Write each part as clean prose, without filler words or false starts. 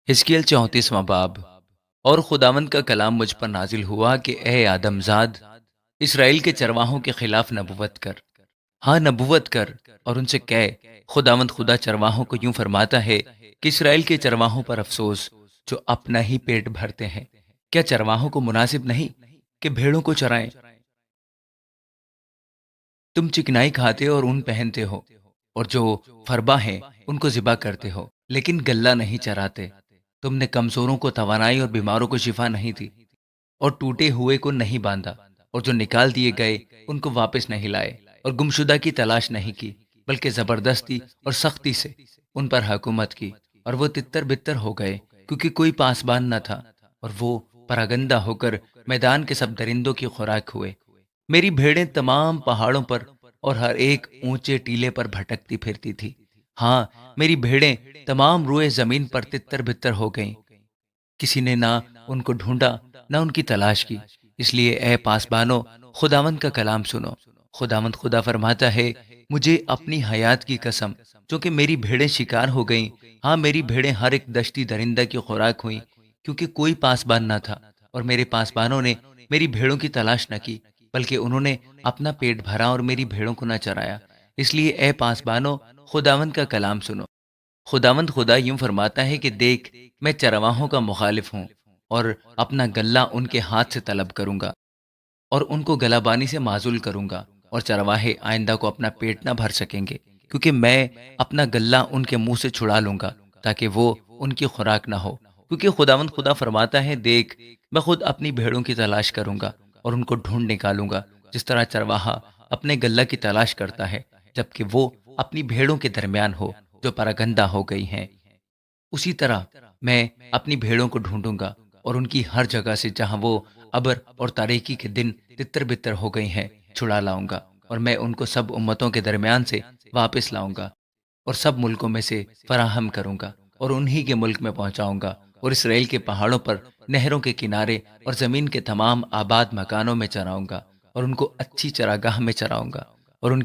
حزقیل 34واں باب۔ اور خداوند کا کلام مجھ پر نازل ہوا کہ اے آدم زاد، اسرائیل کے چرواہوں کے خلاف نبوت کر، ہاں نبوت کر، اور ان سے کہہ، خداوند خدا چرواہوں کو یوں فرماتا ہے کہ اسرائیل کے چرواہوں پر افسوس جو اپنا ہی پیٹ بھرتے ہیں۔ کیا چرواہوں کو مناسب نہیں کہ بھیڑوں کو چرائیں؟ تم چکنائی کھاتے اور اون پہنتے ہو، اور جو فربا ہیں ان کو ذبح کرتے ہو، لیکن گلہ نہیں چراتے۔ تم نے کمزوروں کو توانائی اور بیماروں کو شفا نہیں دی، اور ٹوٹے ہوئے کو نہیں باندھا، اور جو نکال دیے گئے ان کو واپس نہیں لائے، اور گمشدہ کی تلاش نہیں کی، بلکہ زبردستی اور سختی سے ان پر حکومت کی، اور وہ تتر بتر ہو گئے کیونکہ کوئی پاسبان نہ تھا، اور وہ پراگندہ ہو کر میدان کے سب درندوں کی خوراک ہوئے۔ میری بھیڑیں تمام پہاڑوں پر اور ہر ایک اونچے ٹیلے پر بھٹکتی پھرتی تھی۔ ہاں، میری بھیڑیں تمام روئے زمین پر تتر بتر ہو گئیں، کسی نے نہ ان کو ڈھونڈا نہ ان کی تلاش کی۔ اس لیے اے پاسبانو، خداوند کا کلام سنو۔ خداوند خدا فرماتا ہے، مجھے اپنی حیات کی قسم، چونکہ میری بھیڑیں شکار ہو گئیں، ہاں میری بھیڑیں ہر ایک دشتی درندہ کی خوراک ہوئیں، کیونکہ کوئی پاسبان نہ تھا، اور میرے پاسبانوں نے میری بھیڑوں کی تلاش نہ کی، بلکہ انہوں نے اپنا پیٹ بھرا اور میری بھیڑوں کو نہ چرایا۔ اس لیے اے پاسبانو، خداوند کا کلام سنو۔ خداوند خدا یوں فرماتا ہے کہ دیکھ، میں چرواہوں کا مخالف ہوں، اور اپنا گلہ ان کے ہاتھ سے طلب کروں گا، اور ان کو گلہ بانی سے معزول کروں گا، اور چرواہے آئندہ کو اپنا پیٹ نہ بھر سکیں گے، کیونکہ میں اپنا گلہ ان کے منہ سے چھڑا لوں گا تاکہ وہ ان کی خوراک نہ ہو۔ کیونکہ خداوند خدا فرماتا ہے، دیکھ، میں خود اپنی بھیڑوں کی تلاش کروں گا اور ان کو ڈھونڈ نکالوں گا، جس طرح چرواہا اپنے گلہ کی تلاش کرتا ہے جبکہ وہ اپنی بھیڑوں کے درمیان ہو جو پراگندہ ہو گئی ہیں، اسی طرح میں اپنی بھیڑوں کو ڈھونڈوں گا اور ان کی ہر جگہ سے جہاں وہ ابر اور تاریکی کے دن تتر بتر ہو گئی ہیں چھڑا لاؤں گا، اور میں ان کو سب امتوں کے درمیان سے واپس لاؤں گا اور سب ملکوں میں سے فراہم کروں گا اور انہی کے ملک میں پہنچاؤں گا، اور اسرائیل کے پہاڑوں پر، نہروں کے کنارے اور زمین کے تمام آباد مکانوں میں چراؤں گا، اور ان کو اچھی چراگاہ میں چراؤں گا، اور ان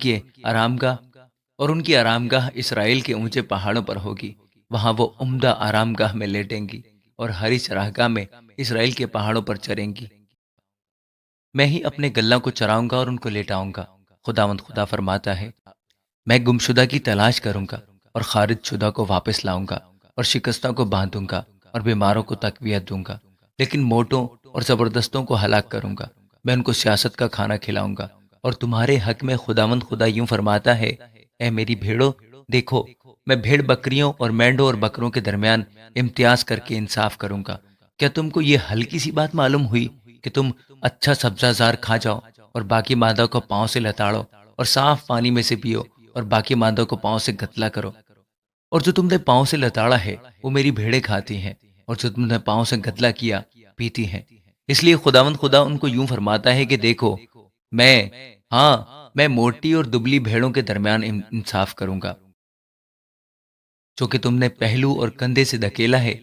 کی آرام گاہ اسرائیل کے اونچے پہاڑوں پر ہوگی۔ وہاں وہ عمدہ آرام گاہ میں لیٹیں گی اور ہری چراگاہ میں اسرائیل کے پہاڑوں پر چریں گی۔ میں ہی اپنے گلوں کو چراؤں گا اور ان کو لیٹاؤں گا، خداوند خدا فرماتا ہے۔ میں گمشدہ کی تلاش کروں گا اور خارج شدہ کو واپس لاؤں گا، اور شکستہ کو باندھوں گا اور بیماروں کو تقویت دوں گا، لیکن موٹوں اور زبردستوں کو ہلاک کروں گا۔ میں ان کو سیاست کا کھانا کھلاؤں گا۔ اور تمہارے حق میں خداوند خدا یوں فرماتا ہے، اے میری بھیڑو، دیکھو، میں بھیڑ بکریوں اور مینڈوں اور بکروں کے درمیان امتیاز کر کے انصاف کروں گا۔ کیا تم کو یہ ہلکی سی بات معلوم ہوئی کہ تم اچھا سبزہ زار کھا جاؤ اور باقی مادہ کو پاؤں سے لتاڑو، اور صاف پانی میں سے پیو اور باقی مادہ کو پاؤں سے گتلا کرو؟ اور جو تم نے پاؤں سے لتاڑا ہے وہ میری بھیڑیں کھاتی ہیں، اور جو تم نے پاؤں سے گتلا کیا پیتی ہیں۔ اس لیے خداوند خدا ان کو یوں فرماتا ہے کہ دیکھو، میں ہاں میں موٹی اور دبلی بھیڑوں کے درمیان انصاف کروں گا، جو کہ تم نے پہلو اور کندھے سے دھکیلا ہے،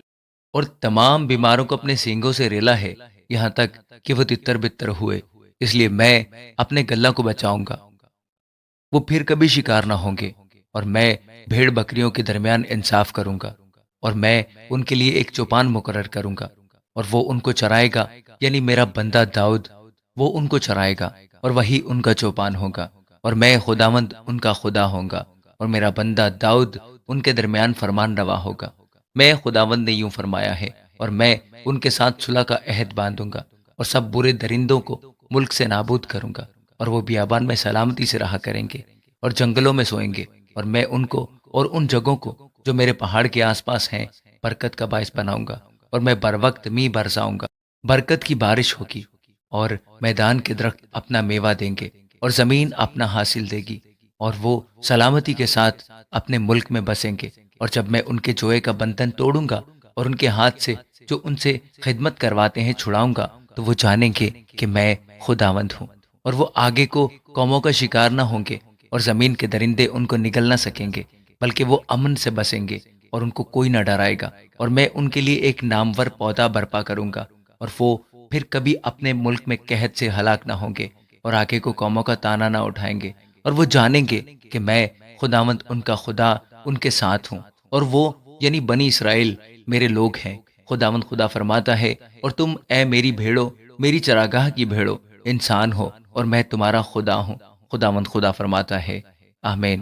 اور تمام بیماروں کو اپنے سینگوں سے ریلا ہے، یہاں تک کہ وہ تتر بتر ہوئے۔ اس لیے میں اپنے گلہ کو بچاؤں گا، وہ پھر کبھی شکار نہ ہوں گے، اور میں بھیڑ بکریوں کے درمیان انصاف کروں گا، اور میں ان کے لیے ایک چوپان مقرر کروں گا، اور وہ ان کو چرائے گا، یعنی میرا بندہ داؤد، وہ ان کو چرائے گا اور وہی ان کا چوپان ہوگا، اور میں خداوند ان کا خدا ہوں گا، اور میرا بندہ داؤد ان کے درمیان فرمان روا ہوگا۔ میں خداوند نے یوں فرمایا ہے، اور میں ان کے ساتھ صلح کا عہد باندھوں گا، اور سب برے درندوں کو ملک سے نابود کروں گا، اور وہ بیابان میں سلامتی سے رہا کریں گے اور جنگلوں میں سوئیں گے، اور میں ان کو اور ان جگہوں کو جو میرے پہاڑ کے آس پاس ہیں برکت کا باعث بناؤں گا، اور میں بر وقت می برساؤں گا، برکت کی بارش ہوگی، اور میدان کے درخت اپنا میوہ دیں گے اور زمین اپنا حاصل دے گی، اور وہ سلامتی کے ساتھ اپنے ملک میں بسیں گے۔ اور جب میں ان کے جوئے کا بندھن توڑوں گا اور ان کے ہاتھ سے جو ان سے خدمت کرواتے ہیں چھڑاؤں گا، تو وہ جانیں گے کہ میں خداوند ہوں، اور وہ آگے کو قوموں کا شکار نہ ہوں گے، اور زمین کے درندے ان کو نگل نہ سکیں گے، بلکہ وہ امن سے بسیں گے اور ان کو کوئی نہ ڈرائے گا۔ اور میں ان کے لیے ایک نامور پودا برپا کروں گا، اور وہ پھر کبھی اپنے ملک میں قحط سے ہلاک نہ ہوں گے، اور آگے کو قوموں کا تانا نہ اٹھائیں گے، اور وہ جانیں گے کہ میں خداوند ان کا خدا ان کے ساتھ ہوں، اور وہ یعنی بنی اسرائیل میرے لوگ ہیں، خداوند خدا فرماتا ہے، اور تم اے میری بھیڑو، میری چراگاہ کی بھیڑو، انسان ہو اور میں تمہارا خدا ہوں، خداوند خدا فرماتا ہے۔ آمین۔